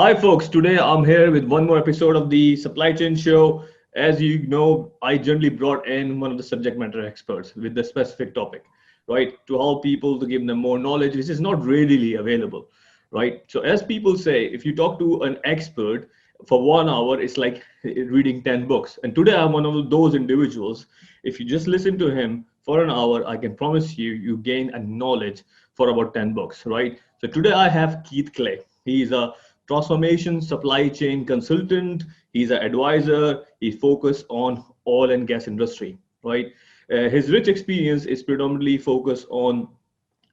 Hi, folks. Today I'm here with one more episode of the Supply Chain Show. As you know, I generally brought in one of the subject matter experts with the specific topic, right? To help people to give them more knowledge, which is not readily available, right? So, as people say, if you talk to an expert for 1 hour, it's like reading 10 books. And today I'm one of those individuals. If you just listen to him for an hour, I can promise you, you gain a knowledge for about 10 books, right? So, today I have 𝐸𝐸. He's a transformation supply chain consultant. He's an advisor. He focuses on oil and gas industry, right? His rich experience is predominantly focused on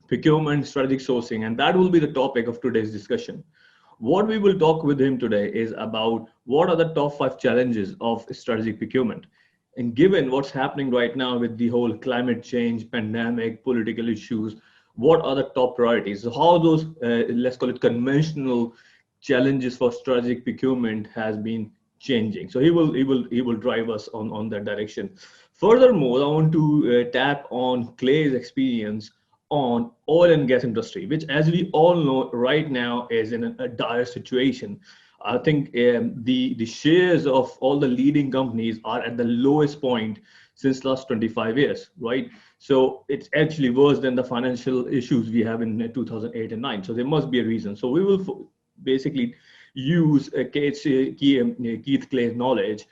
procurement, strategic sourcing, and that will be the topic of today's discussion. What we will talk with him today is about what are the top 5 challenges of strategic procurement. And given what's happening right now with the whole climate change, pandemic, political issues, what are the top priorities? So how those, let's call it conventional challenges for strategic procurement has been changing. So he will drive us on that direction. Furthermore, I want to tap on Clay's experience on oil and gas industry, which, as we all know, right now is in a dire situation. I think the shares of all the leading companies are at the lowest point since last 25 years, right? So it's actually worse than the financial issues we have in 2008 and 9. So there must be a reason. So we will basically use 𝐸𝐸 knowledge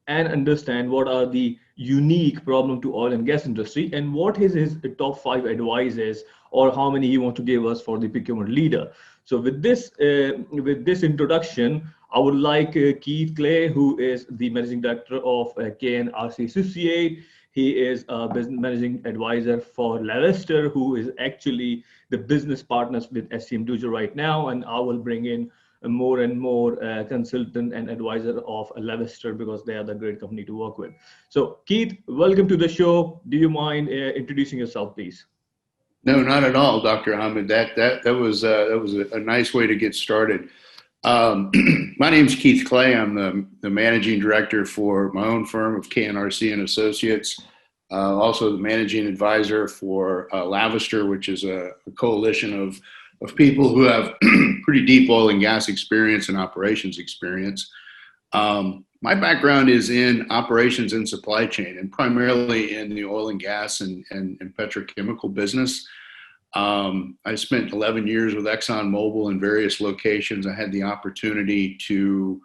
and understand what are the unique problem to oil and gas industry and what is his top 5 advices or how many he wants to give us for the procurement leader. So with this introduction, I would like 𝐸𝐸, who is the managing director of KNRC Associate. He is a business managing advisor for Lavister, who is actually the business partners with SCMDOJO right now. And I will bring in more and more consultant and advisor of Lavister because they are the great company to work with. So Keith, welcome to the show. Do you mind introducing yourself, please? No, not at all, Dr. Ahmed. That was a nice way to get started. My name is 𝐸𝐸. I'm the managing director for my own firm of KNRC and Associates. Also the managing advisor for Lavister, which is a coalition of people who have pretty deep oil and gas experience and operations experience. My background is in operations and supply chain, and primarily in the oil and gas and petrochemical business. I spent 11 years with ExxonMobil in various locations. I had the opportunity to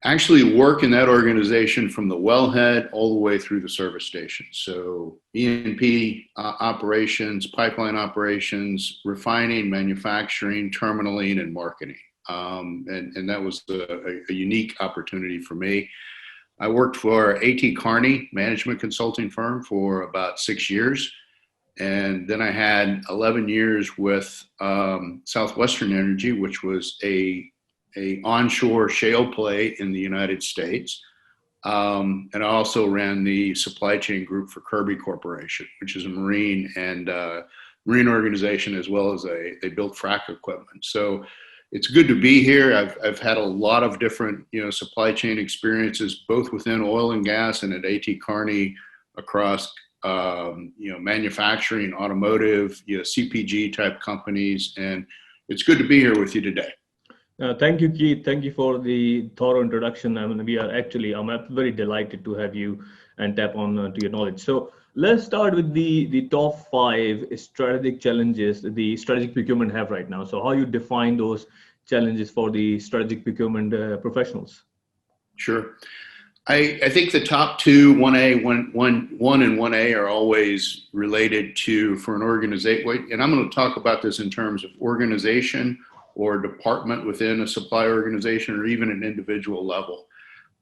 actually work in that organization from the wellhead all the way through the service station. So E&P operations, pipeline operations, refining, manufacturing, terminaling, and marketing. And that was a unique opportunity for me. I worked for A.T. Kearney management consulting firm for about 6 years. And then I had 11 years with Southwestern Energy, which was a onshore shale play in the United States. And I also ran the supply chain group for Kirby Corporation, which is a marine organization, as well as they built frac equipment. So it's good to be here. I've had a lot of different, supply chain experiences, both within oil and gas and at A.T. Kearney across, manufacturing, automotive, CPG type companies. And it's good to be here with you today. Thank you, Keith. Thank you for the thorough introduction. I mean, I'm very delighted to have you and tap on to your knowledge. So let's start with the top 5 strategic challenges the strategic procurement have right now. So how you define those challenges for the strategic procurement professionals? Sure. I think the top 2, 1A, 1 and 1A are always related to, for an organization, and I'm going to talk about this in terms of organization or department within a supply organization or even an individual level.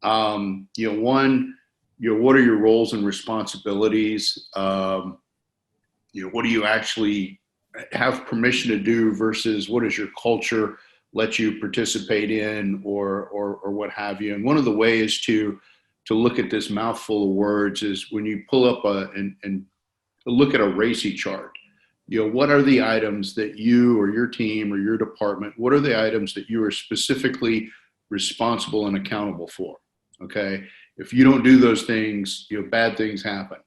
One, what are your roles and responsibilities? What do you actually have permission to do versus what does your culture let you participate in or what have you? And one of the ways to look at this mouthful of words is when you pull up and look at a RACI chart. What are the items that you or your team or your department, what are the items that you are specifically responsible and accountable for? Okay. If you don't do those things, bad things happen.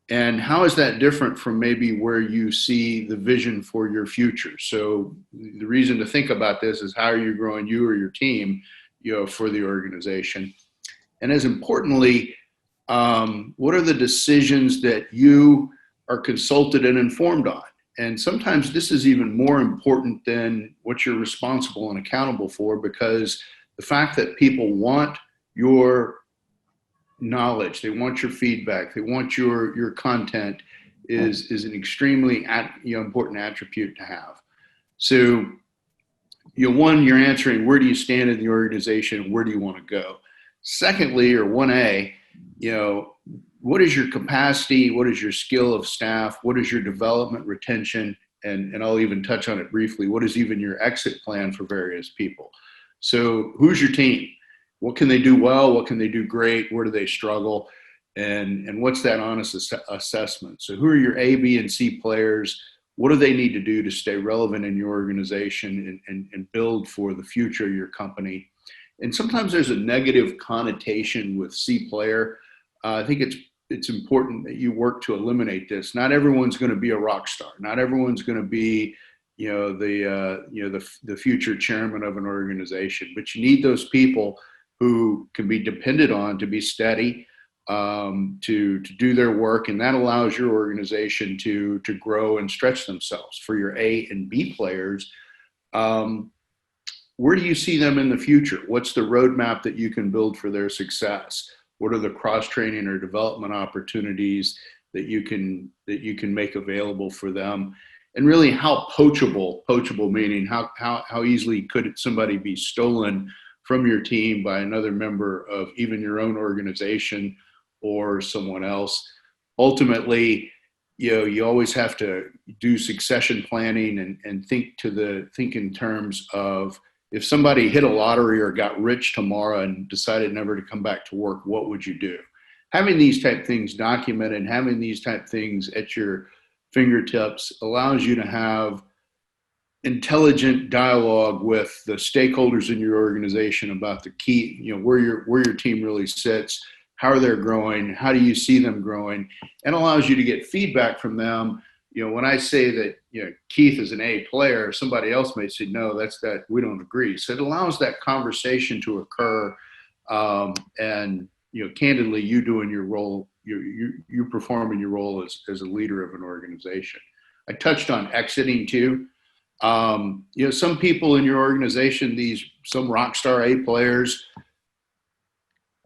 And how is that different from maybe where you see the vision for your future? So the reason to think about this is how are you growing you or your team, for the organization? And as importantly, what are the decisions that you are consulted and informed on? And sometimes this is even more important than what you're responsible and accountable for, because the fact that people want your knowledge, they want your feedback, they want your content is an extremely important attribute to have. So, one, you're answering where do you stand in the organization, where do you want to go? Secondly, or 1A, what is your capacity? What is your skill of staff? What is your development, retention? And I'll even touch on it briefly. What is even your exit plan for various people? So who's your team? What can they do well? What can they do great? Where do they struggle? And what's that honest assessment? So who are your A, B, and C players? What do they need to do to stay relevant in your organization and build for the future of your company? And sometimes there's a negative connotation with C player. I think it's important that you work to eliminate this. Not everyone's going to be a rock star. Not everyone's going to be, the future chairman of an organization. But you need those people who can be depended on to be steady, to do their work, and that allows your organization to grow and stretch themselves. For your A and B players, where do you see them in the future? What's the roadmap that you can build for their success? What are the cross-training or development opportunities that you can make available for them? And really, how poachable meaning how easily could somebody be stolen from your team by another member of even your own organization or someone else? Ultimately, you always have to do succession planning and think in terms of, if somebody hit a lottery or got rich tomorrow and decided never to come back to work, what would you do? Having these type things documented and having these type things at your fingertips allows you to have intelligent dialogue with the stakeholders in your organization about the key, where your team really sits, how they're growing, how do you see them growing, and allows you to get feedback from them. When I say that, Keith is an A player, somebody else may say, no, we don't agree. So it allows that conversation to occur. And, candidly, you doing your role, you performing your role as a leader of an organization. I touched on exiting too. Some people in your organization, some rock star A players,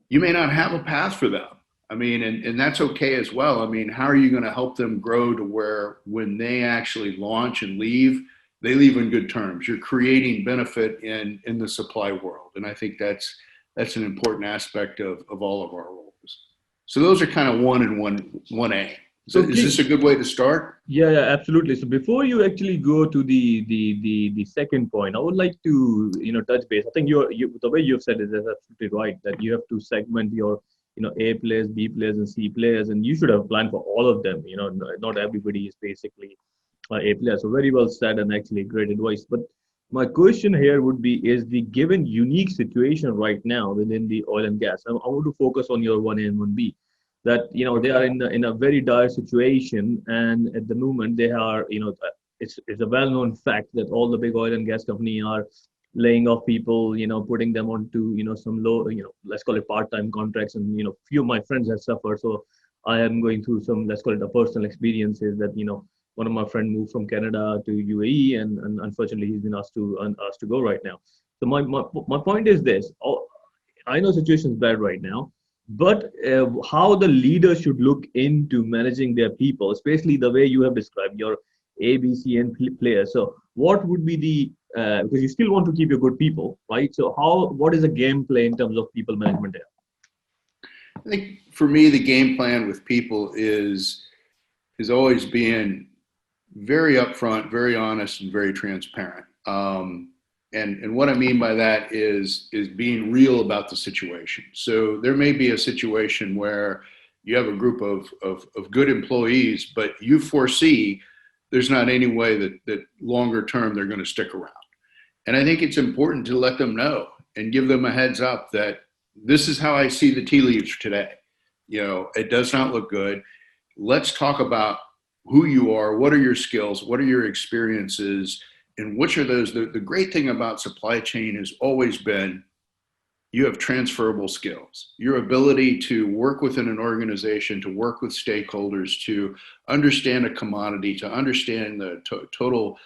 you may not have a path for them. I mean, and that's okay as well. I mean, how are you going to help them grow to where when they actually launch and leave, they leave in good terms? You're creating benefit in the supply world. And I think that's an important aspect of all of our roles. So those are kind of 1 and 1A. So is this a good way to start? Yeah, absolutely. So before you actually go to the second point, I would like to touch base. I think the way you've said it is absolutely right, that you have to segment your A players, B players, and C players, and you should have a plan for all of them. Not everybody is basically A player. So very well said, and actually great advice. But my question here would be: is the given unique situation right now within the oil and gas? I want to focus on your 1A and 1B. That they are in a very dire situation, and at the moment they are it's a well-known fact that all the big oil and gas companies are laying off people, putting them onto some low, let's call it part-time contracts, and few of my friends have suffered. So I am going through some, let's call it a personal experiences that one of my friends moved from Canada to UAE, and unfortunately he's been asked to go right now. So my point is this: I know situation is bad right now, but how the leaders should look into managing their people, especially the way you have described your A, B, C, and players. So what would be the, because you still want to keep your good people, right? So what is the game play in terms of people management there? I think for me, the game plan with people is always being very upfront, very honest, and very transparent. And what I mean by that is being real about the situation. So there may be a situation where you have a group of good employees, but you foresee there's not any way that longer term they're going to stick around. And I think it's important to let them know and give them a heads up that this is how I see the tea leaves today. It does not look good. let's talk about who you are, what are your skills, what are your experiences, and which are those. The great thing about supply chain has always been you have transferable skills. Your ability to work within an organization, to work with stakeholders, to understand a commodity, to understand the total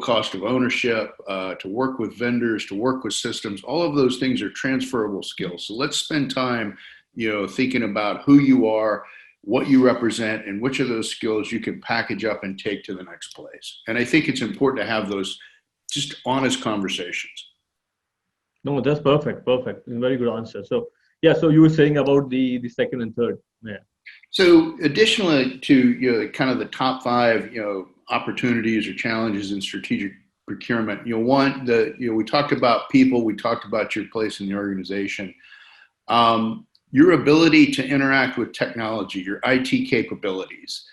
cost of ownership, to work with vendors, to work with systems, all of those things are transferable skills. So let's spend time, thinking about who you are, what you represent, and which of those skills you can package up and take to the next place. And I think it's important to have those just honest conversations. No, that's perfect. Perfect. Very good answer. So yeah, so you were saying about the second and third. Yeah. So additionally to kind of the top 5 opportunities or challenges in strategic procurement, one, we talked about people, we talked about your place in the organization. Your ability to interact with technology, your IT capabilities.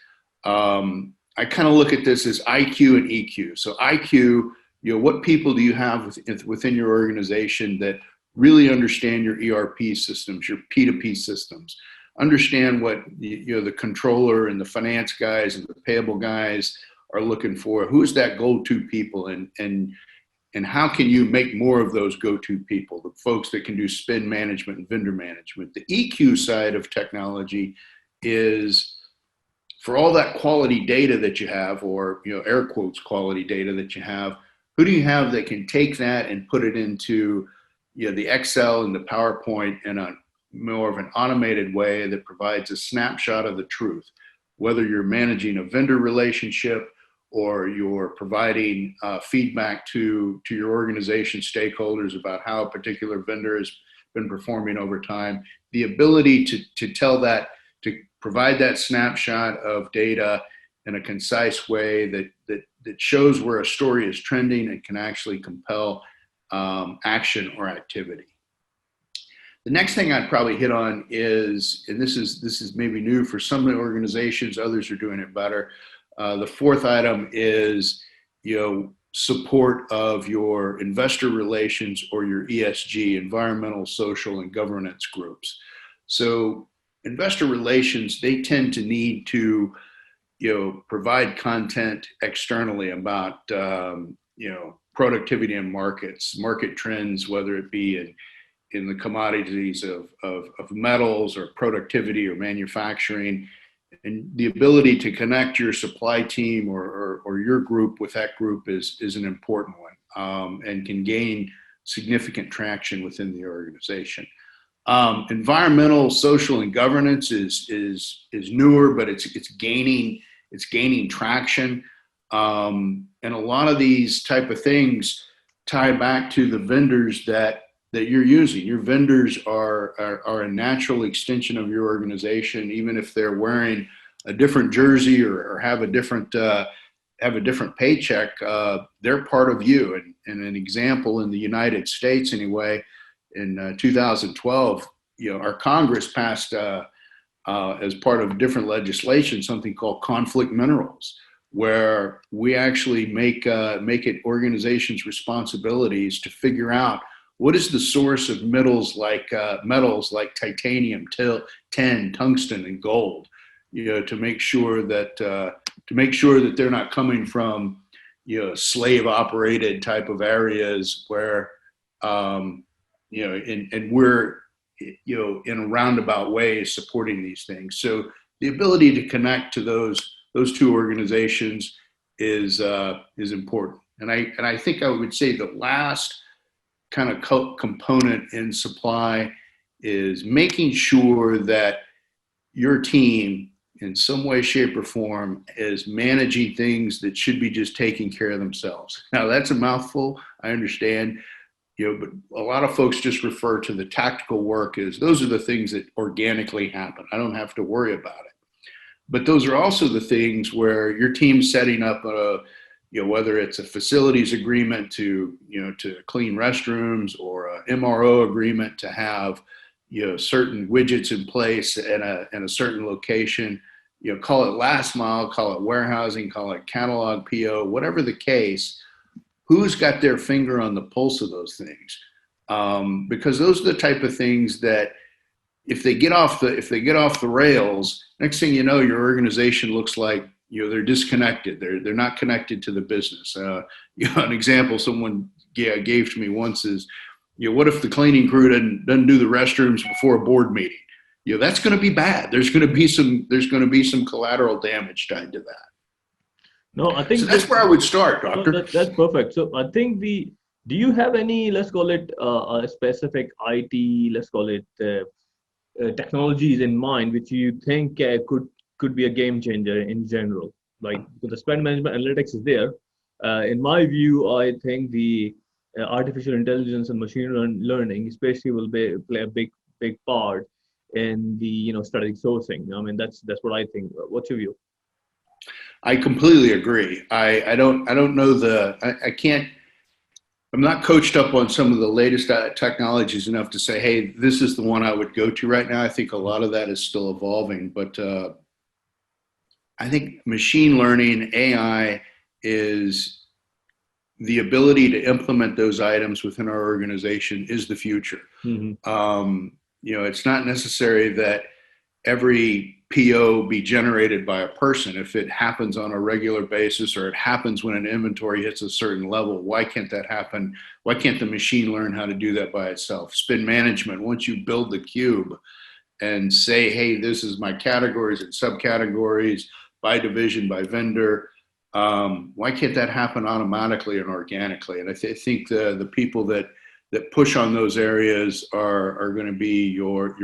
I kind of look at this as IQ and EQ. So IQ, what people do you have within your organization that really understand your ERP systems, your P2P systems, understand what the controller and the finance guys and the payable guys are looking for. Who's that go-to people, and how can you make more of those go-to people, the folks that can do spend management and vendor management? The EQ side of technology is for all that quality data that you have, or air quotes quality data that you have. Who do you have that can take that and put it into the Excel and the PowerPoint in a more of an automated way that provides a snapshot of the truth, whether you're managing a vendor relationship or you're providing feedback to your organization stakeholders about how a particular vendor has been performing over time. The ability to tell that, to provide that snapshot of data in a concise way that shows where a story is trending and can actually compel action or activity. The next thing I'd probably hit on is, and this is maybe new for some of the organizations, others are doing it better. The 4th item is, support of your investor relations or your ESG, environmental, social, and governance groups. So investor relations, they tend to need to, provide content externally about, productivity in markets, market trends, whether it be in the commodities of metals or productivity or manufacturing, and the ability to connect your supply team or your group with that group is an important one, and can gain significant traction within the organization. Environmental, social, and governance is newer, but it's gaining traction. And a lot of these type of things tie back to the vendors that you're using. Your vendors are a natural extension of your organization, even if they're wearing a different jersey or have a different paycheck. They're part of you. And an example in the United States, anyway, in 2012, our Congress passed as part of different legislation something called conflict minerals, where we actually make it organizations' responsibilities to figure out what is the source of metals like titanium, tin, tungsten, and gold, to make sure that they're not coming from slave-operated type of areas where and we're in a roundabout way supporting these things. So the ability to connect to those two organizations is important. And I think I would say the last kind of component in supply is making sure that your team in some way, shape, or form is managing things that should be just taking care of themselves. Now that's a mouthful, I understand, but a lot of folks just refer to the tactical work as those are the things that organically happen. I don't have to worry about it. But those are also the things where your team's setting up whether it's a facilities agreement to clean restrooms, or a MRO agreement to have, certain widgets in place in a certain location, call it last mile, call it warehousing, call it catalog PO, whatever the case, who's got their finger on the pulse of those things? Because those are the type of things that, if they get off the rails, next thing you know, your organization looks like, they're disconnected. They're not connected to the business. An example someone gave to me once is, what if the cleaning crew doesn't do the restrooms before a board meeting? That's going to be bad. There's going to be some collateral damage tied to that. No, I think so. That's where I would start, Doctor. No, that's perfect. So I think do you have any, let's call it a specific IT, let's call it technologies in mind, which you think could be a game changer in general? Like, the spend management analytics is there. In my view, I think the artificial intelligence and machine learning, especially, will play a big part in the strategic sourcing. I mean, that's what I think. What's your view? I completely agree. I don't know I can't. I'm not coached up on some of the latest technologies enough to say, hey, this is the one I would go to right now. I think a lot of that is still evolving, but I think machine learning, AI, is the ability to implement those items within our organization is the future. Mm-hmm. It's not necessary that every PO be generated by a person. If it happens on a regular basis, or it happens when an inventory hits a certain level, why can't that happen? Why can't the machine learn how to do that by itself? Spend management, once you build the cube and say, hey, this is my categories and subcategories by division, by vendor, why can't that happen automatically and organically? And I think the people that push on those areas are going to be your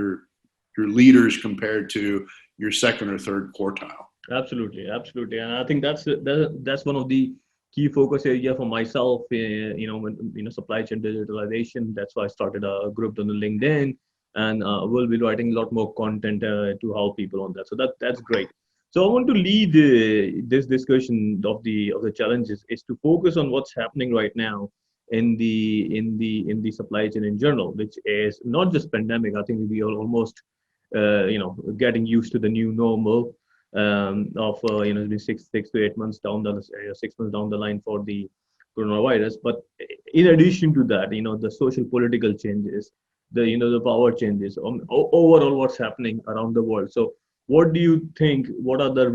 leaders compared to your second or third quartile. Absolutely, and I think that's one of the key focus area for myself. When supply chain digitalization. That's why I started a group on the LinkedIn, and we'll be writing a lot more content to help people on that. So that's great. So I want to lead this discussion of the challenges is to focus on what's happening right now in the supply chain in general, which is not just pandemic. I think we are almost getting used to the new normal of it's been six to 8 months down the 6 months down the line for the coronavirus. But in addition to that, the social political changes, the power changes, overall what's happening around the world. So what do you think? What are the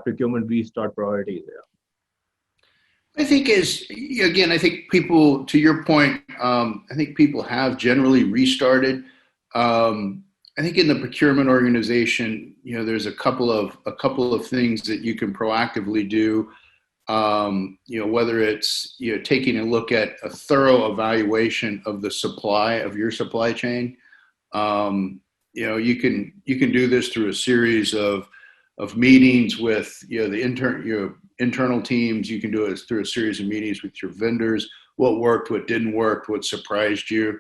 procurement restart priorities there? I think I think people, to your point, I think people have generally restarted. I think in the procurement organization, there's a couple of things that you can proactively do. Whether it's taking a look at a thorough evaluation of the supply of your supply chain. You can do this through a series of meetings with the internal teams. You can do it through a series of meetings with your vendors. What worked, what didn't work, what surprised you.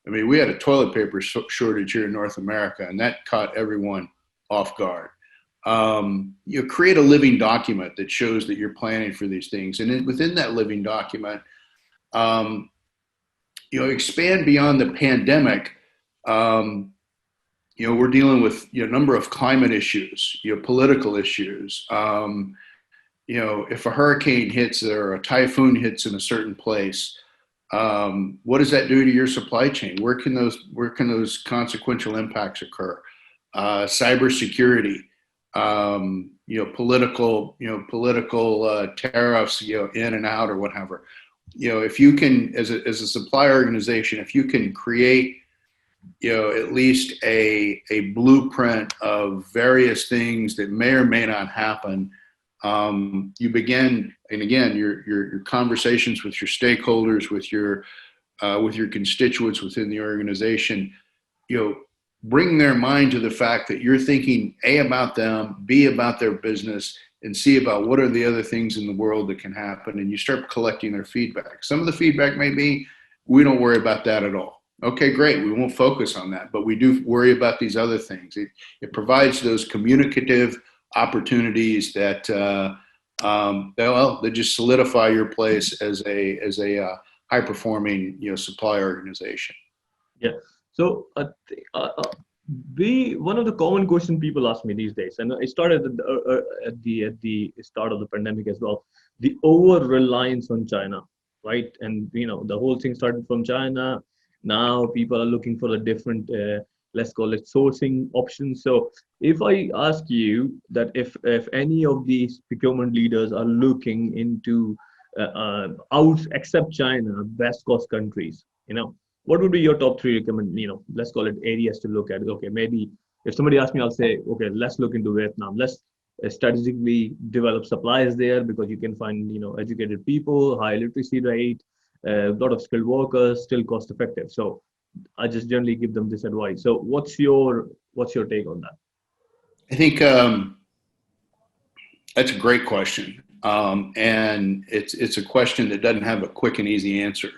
I mean, we had a toilet paper shortage here in North America, and that caught everyone off guard. Create a living document that shows that you're planning for these things, and within that living document, expand beyond the pandemic. We're dealing with a number of climate issues, political issues. If a hurricane hits or a typhoon hits in a certain place, what does that do to your supply chain? Where can those consequential impacts occur? Cybersecurity, political tariffs, in and out or whatever. If you can, as a supply organization, if you can create, at least a blueprint of various things that may or may not happen. You begin, and again, your conversations with your stakeholders, with your constituents within the organization, bring their mind to the fact that you're thinking A, about them, B, about their business, and C, about what are the other things in the world that can happen. And you start collecting their feedback. Some of the feedback may be, we don't worry about that at all. Okay, great. We won't focus on that, but we do worry about these other things. It provides those communicative opportunities that they just solidify your place as a high performing supply organization. Yeah. So one of the common questions people ask me these days, and it started at the start of the pandemic as well, the over reliance on China, right? And the whole thing started from China. Now people are looking for a different let's call it sourcing options. So if I ask you that if any of these procurement leaders are looking into out except China, best cost countries, what would be your top three recommend, let's call it areas to look at? Okay, maybe if somebody asks me, I'll say, okay, let's look into Vietnam. Let's strategically develop supplies there because you can find, educated people, high literacy rate, a lot of skilled workers, still cost effective. So I just generally give them this advice. So what's your take on that? I think that's a great question, and it's a question that doesn't have a quick and easy answer.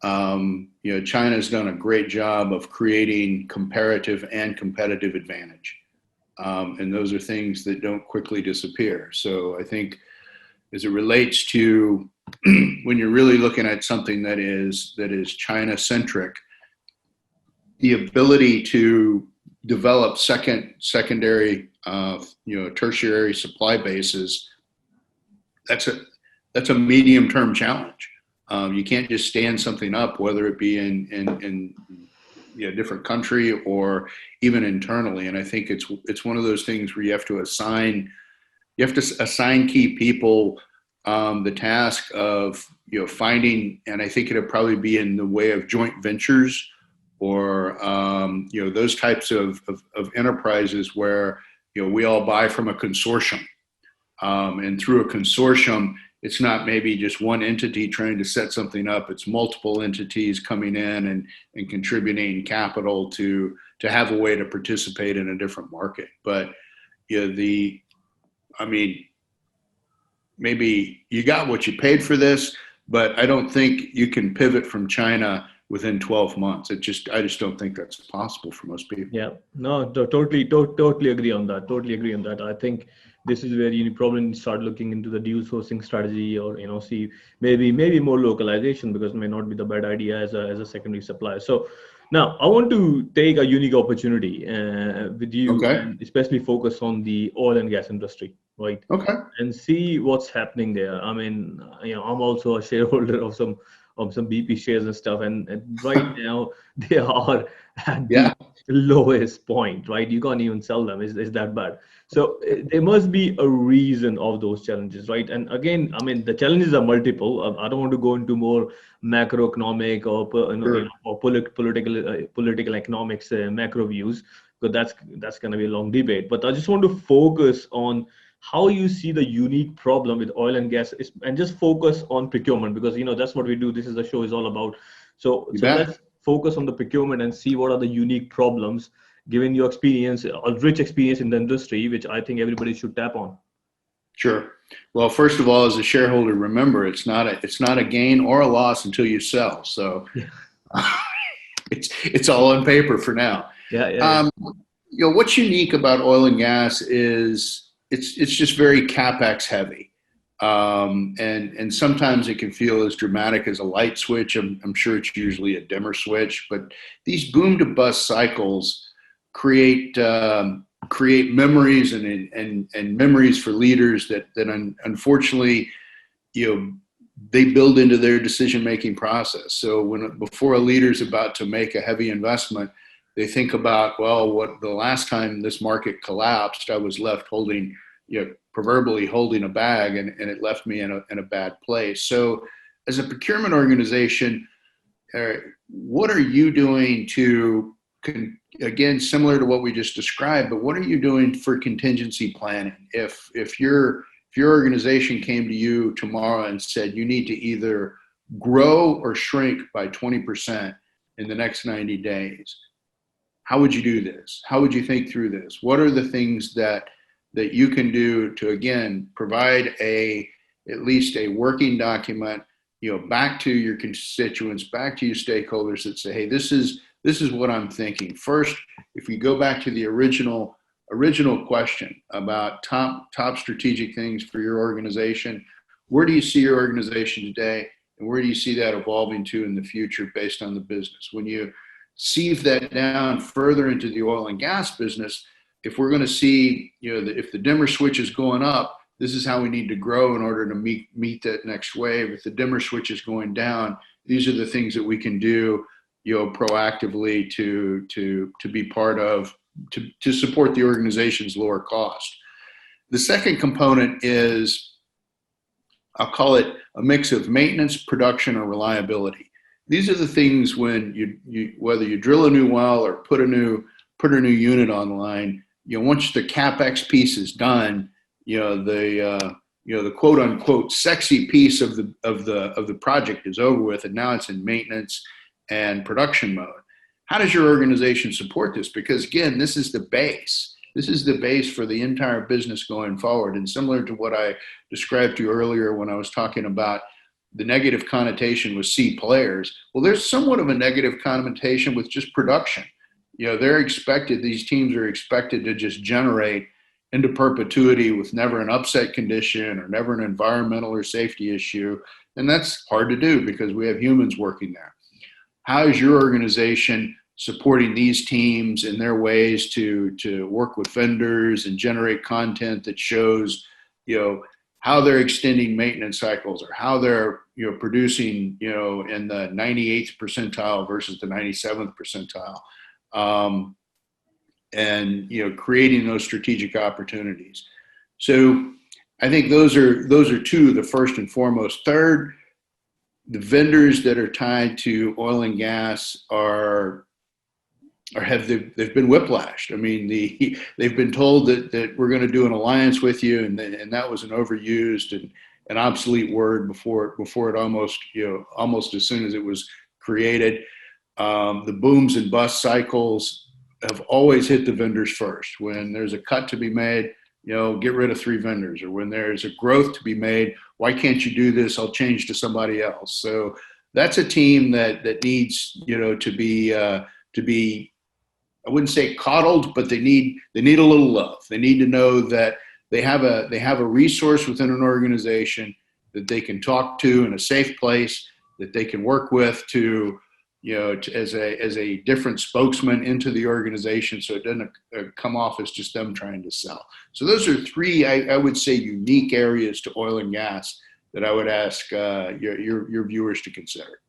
China's done a great job of creating comparative and competitive advantage, and those are things that don't quickly disappear. So I think, as it relates to when you're really looking at something that is China centric, the ability to develop secondary, tertiary supply bases, that's a medium term challenge. You can't just stand something up, whether it be in a different country or even internally. And I think it's one of those things where you have to assign key people the task of finding, and I think it'll probably be in the way of joint ventures or those types of enterprises where we all buy from a consortium, and through a consortium, it's not maybe just one entity trying to set something up. It's multiple entities coming in and contributing capital to have a way to participate in a different market. But maybe you got what you paid for this, but I don't think you can pivot from China within 12 months. I just don't think that's possible for most people. Yeah, no, totally agree on that. Totally agree on that. I think this is where you probably start looking into the dual sourcing strategy, or see maybe more localization, because it may not be the bad idea as a secondary supplier. So now I want to take a unique opportunity with you, okay, and especially focus on the oil and gas industry, right? Okay. And see what's happening there. I mean, I'm also a shareholder of some BP shares and stuff, and right now they are at the lowest point, right? You can't even sell them. It's that bad. So there must be a reason of those challenges, right? And again, I mean, the challenges are multiple. I don't want to go into more macroeconomic or political economics macro views, because that's going to be a long debate. But I just want to focus on how you see the unique problem with oil and gas, and just focus on procurement, because that's what we do. This is the show is all about. So let's focus on the procurement and see what are the unique problems, given your experience, a rich experience in the industry, which I think everybody should tap on. Sure. Well, first of all, as a shareholder, remember it's not a gain or a loss until you sell. So it's all on paper for now. Yeah. What's unique about oil and gas is it's just very CapEx heavy. And sometimes it can feel as dramatic as a light switch. I'm sure it's usually a dimmer switch, but these boom to bust cycles create memories and memories for leaders that unfortunately, they build into their decision-making process. So before a leader's about to make a heavy investment, they think about, well, what the last time this market collapsed, I was left holding, proverbially holding a bag, and it left me in a bad place. So as a procurement organization, what are you doing to, again, similar to what we just described, but what are you doing for contingency planning? If your organization came to you tomorrow and said you need to either grow or shrink by 20% in the next 90 days, how would you do this? How would you think through this? What are the things that you can do to, again, provide at least a working document, back to your constituents, back to your stakeholders that say, hey, this is what I'm thinking. First, if we go back to the original question about top strategic things for your organization, where do you see your organization today, and where do you see that evolving to in the future based on the business? When you sieve that down further into the oil and gas business, if we're going to see, if the dimmer switch is going up, this is how we need to grow in order to meet that next wave. If the dimmer switch is going down, these are the things that we can do proactively to be part of, to support the organization's lower cost. The second component is, I'll call it a mix of maintenance, production, or reliability. These are the things when you whether you drill a new well or put a new unit online, once the CapEx piece is done, the quote unquote sexy piece of the project is over with, and now it's in maintenance and production mode. How does your organization support this? Because again, this is the base. This is the base for the entire business going forward. And similar to what I described to you earlier when I was talking about the negative connotation with C players, well, there's somewhat of a negative connotation with just production. These teams are expected to just generate into perpetuity with never an upset condition or never an environmental or safety issue. And that's hard to do because we have humans working there. How is your organization supporting these teams in their ways to work with vendors and generate content that shows, how they're extending maintenance cycles, or how they're, producing, in the 98th percentile versus the 97th percentile, and, creating those strategic opportunities. So I think those are two, the first and foremost. Third, the vendors that are tied to oil and gas they've been whiplashed. I mean, they've been told that we're going to do an alliance with you, and that was an overused and an obsolete word before it almost as soon as it was created. The booms and bust cycles have always hit the vendors first. When there's a cut to be made, get rid of 3 vendors, or when there's a growth to be made, why can't you do this? I'll change to somebody else. So that's a team that needs, to be, I wouldn't say coddled, but they need a little love. They need to know that they have a resource within an organization that they can talk to in a safe place, that they can work with as a different spokesman into the organization, so it doesn't come off as just them trying to sell. So those are 3, I would say, unique areas to oil and gas that I would ask your viewers to consider.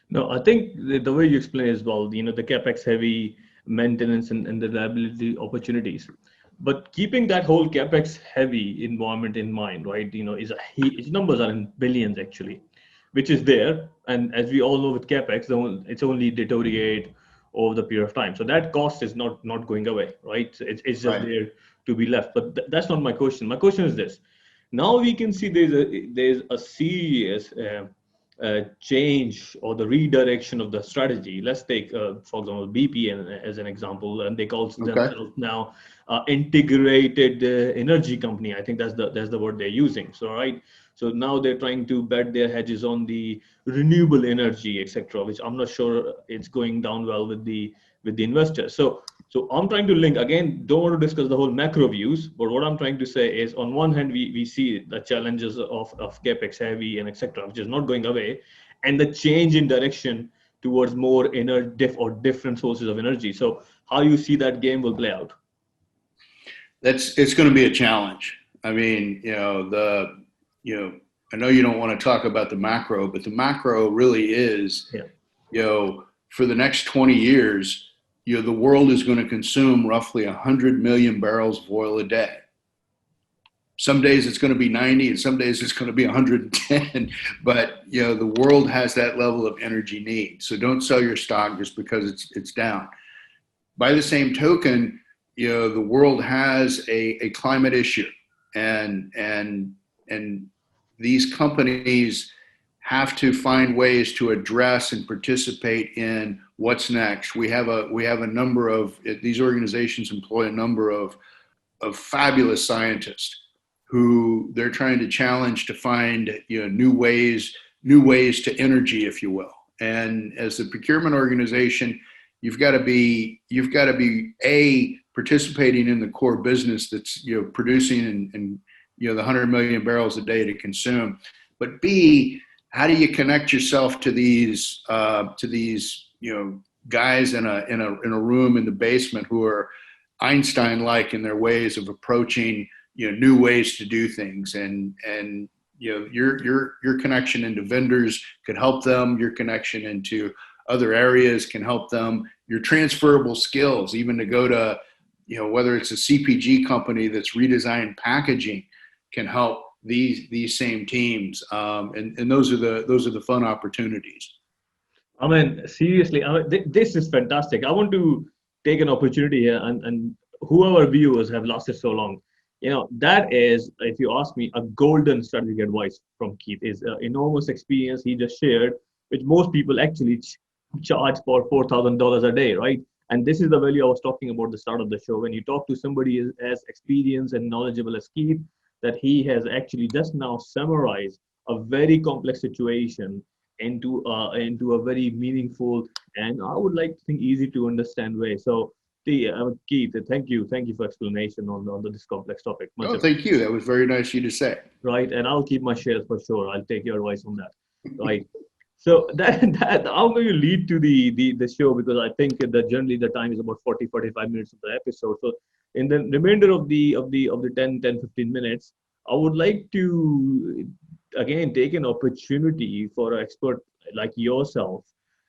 No, I think the way you explain as well, the CapEx heavy maintenance and the reliability opportunities. But keeping that whole CapEx heavy environment in mind, right? Its numbers are in billions actually, which is there. And as we all know with CapEx, it's only deteriorate over the period of time. So that cost is not going away, right? It's just Right. there to be left. But that's not my question. My question is this. Now we can see there's a serious change or the redirection of the strategy. Let's take, for example, BP as an example, and they call themselves now integrated energy company. I think that's the word they're using. So right. So now they're trying to bet their hedges on the renewable energy, etc., which I'm not sure it's going down well with the investors. So I'm trying to link, again, don't want to discuss the whole macro views, but what I'm trying to say is, on one hand, we see the challenges of CapEx heavy and etc., which is not going away, and the change in direction towards more different sources of energy. So how you see that game will play out? It's going to be a challenge. I mean, I know you don't want to talk about the macro, but the macro really is, for the next 20 years, the world is going to consume roughly 100 million barrels of oil a day. Some days it's going to be 90, and some days it's going to be 110. But the world has that level of energy need. So don't sell your stock just because it's down. By the same token, the world has a climate issue, and these companies have to find ways to address and participate in what's next. We have a number of, these organizations employ a number of fabulous scientists who they're trying to challenge to find new ways to energy, if you will. And as the procurement organization, you've got to be participating in the core business that's producing and the 100 million barrels a day to consume, but B, how do you connect yourself to these guys in a room in the basement who are Einstein-like in their ways of approaching new ways to do things, and your connection into vendors could help them. Your connection into other areas can help them. Your transferable skills, even to go to, whether it's a CPG company that's redesigned packaging, can help these same teams. And those are the fun opportunities. I mean, seriously, this is fantastic. I want to take an opportunity here, and whoever viewers have lasted so long, that is, if you ask me, a golden strategic advice from Keith. Is enormous experience he just shared, which most people actually charge for $4,000 a day, right? And this is the value I was talking about at the start of the show. When you talk to somebody as experienced and knowledgeable as Keith, that he has actually just now summarized a very complex situation into a very meaningful, and I would like to think easy to understand way. So Keith, thank you for explanation on this complex topic. Oh, thank you. That was very nice of you to say. Right, and I'll keep my shares for sure. I'll take your advice on that. Right. So that I'm going to lead to the show, because I think that generally the time is about 40-45 minutes of the episode. So in the remainder of the 10-15 minutes, I would like to again take an opportunity for an expert like yourself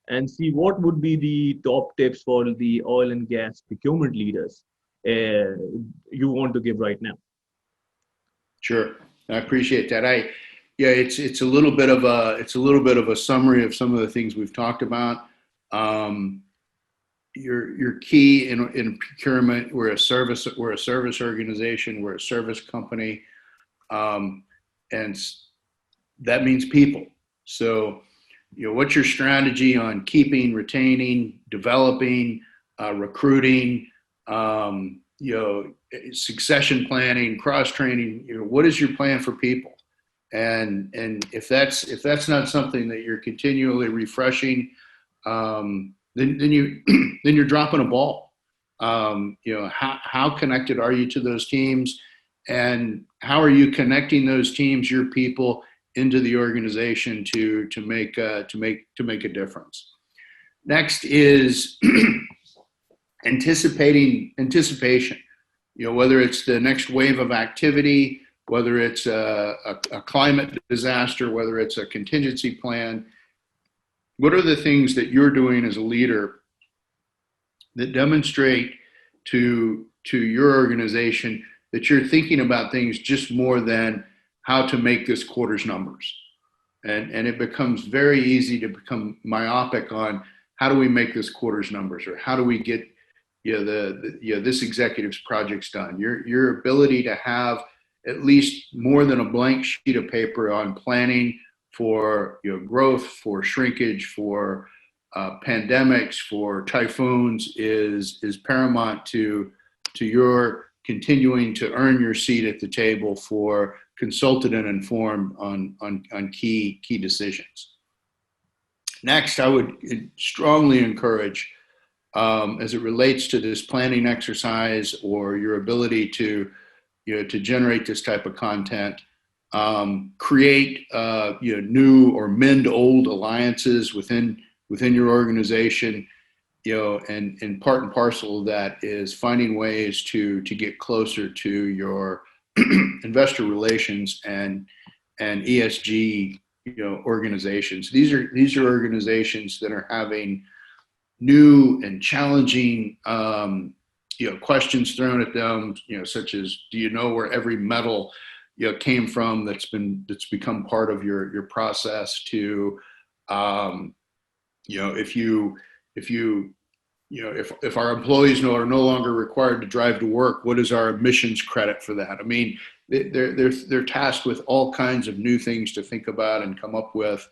and see what would be the top tips for the oil and gas procurement leaders you want to give right now. Sure, I appreciate that. It's a little bit of a summary of some of the things we've talked about. Your key in procurement. We're a service organization. We're a service company, and that means people. So, what's your strategy on keeping, retaining, developing, recruiting, succession planning, cross training? What is your plan for people? And if that's not something that you're continually refreshing, then you're dropping a ball. How connected are you to those teams, and how are you connecting those teams, your people, into the organization to make a difference? Next is anticipation. Whether it's the next wave of activity, whether it's a climate disaster, whether it's a contingency plan. What are the things that you're doing as a leader that demonstrate to your organization that you're thinking about things just more than how to make this quarter's numbers? And it becomes very easy to become myopic on how do we make this quarter's numbers, or how do we get this executive's projects done. Your ability to have at least more than a blank sheet of paper on planning for growth, for shrinkage, for pandemics, for typhoons is paramount to your continuing to earn your seat at the table for consulted and informed on key decisions. Next, I would strongly encourage, as it relates to this planning exercise or your ability to generate this type of content, create new or mend old alliances within your organization, and part and parcel of that is finding ways to get closer to your investor relations and ESG organizations. These are organizations that are having new and challenging questions thrown at them, such as, do you know where every metal came from that's become part of your process, to if our employees are no longer required to drive to work, what is our emissions credit for that? I mean, they're tasked with all kinds of new things to think about and come up with.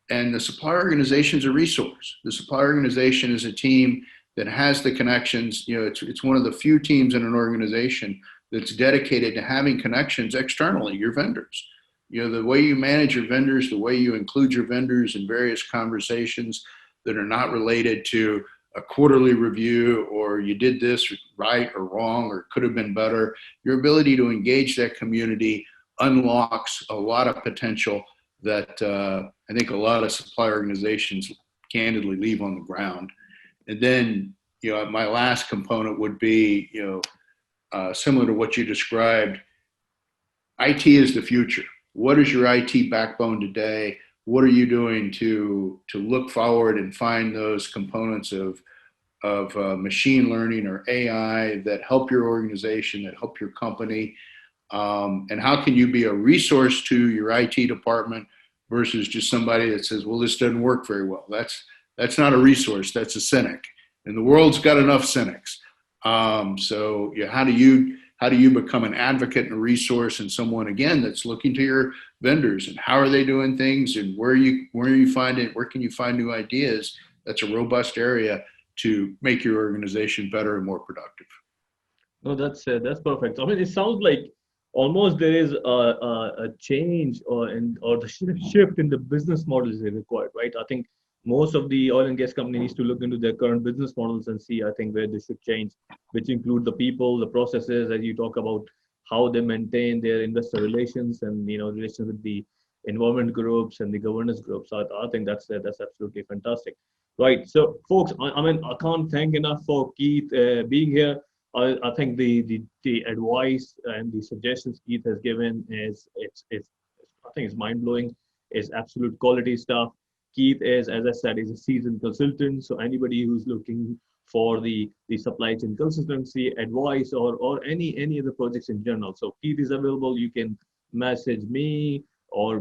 And the supplier organization is a resource. The supplier organization is a team that has the connections. It's one of the few teams in an organization that's dedicated to having connections externally, your vendors. The way you manage your vendors, the way you include your vendors in various conversations that are not related to a quarterly review, or you did this right or wrong, or could have been better. Your ability to engage that community unlocks a lot of potential that I think a lot of supply organizations candidly leave on the ground. And then, my last component would be, similar to what you described. IT is the future. What is your IT backbone today? what are you doing to look forward and find those components of machine learning or AI that help your organization, that help your company, and how can you be a resource to your IT department versus just somebody that says, well, this doesn't work very well. That's not a resource, that's a cynic, and the world's got enough cynics. So yeah, how do you become an advocate and a resource and someone, again, that's looking to your vendors and how are they doing things, and where can you find new ideas? That's a robust area to make your organization better and more productive. No, that's perfect. I mean, it sounds like almost there is a change or the shift in the business models is required, right? I think most of the oil and gas companies need to look into their current business models and see, I think, where they should change, which include the people, the processes, as you talk about how they maintain their investor relations and relations with the environment groups and the governance groups. I think that's absolutely fantastic, right? So, folks, I mean, I can't thank enough for Keith being here. I think the advice and the suggestions Keith has given it's I think it's mind blowing. It's absolute quality stuff. Keith is, as I said, is a seasoned consultant. So anybody who's looking for the supply chain consistency advice or any of the projects in general. So Keith is available. You can message me or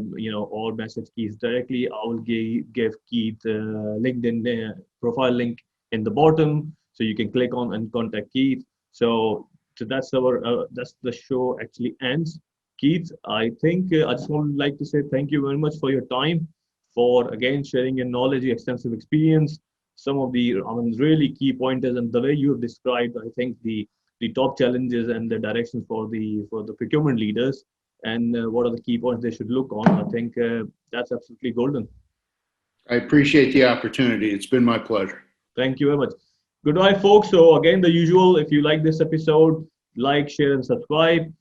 message Keith directly. I will give Keith LinkedIn profile link in the bottom, so you can click on and contact Keith. So that's the show actually ends. Keith, I think I just would like to say thank you very much for your time, for again sharing your knowledge, your extensive experience, some of the really key pointers, and the way you have described, I think the top challenges and the directions for the procurement leaders, and what are the key points they should look on. I think that's absolutely golden. I appreciate the opportunity. It's been my pleasure. Thank you very much. Goodbye, folks. So again, the usual, if you like this episode, like, share, and subscribe.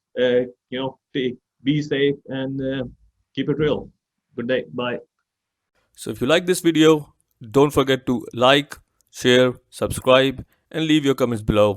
Be safe and keep it real. Good day. Bye. So if you like this video, don't forget to like, share, subscribe, and leave your comments below.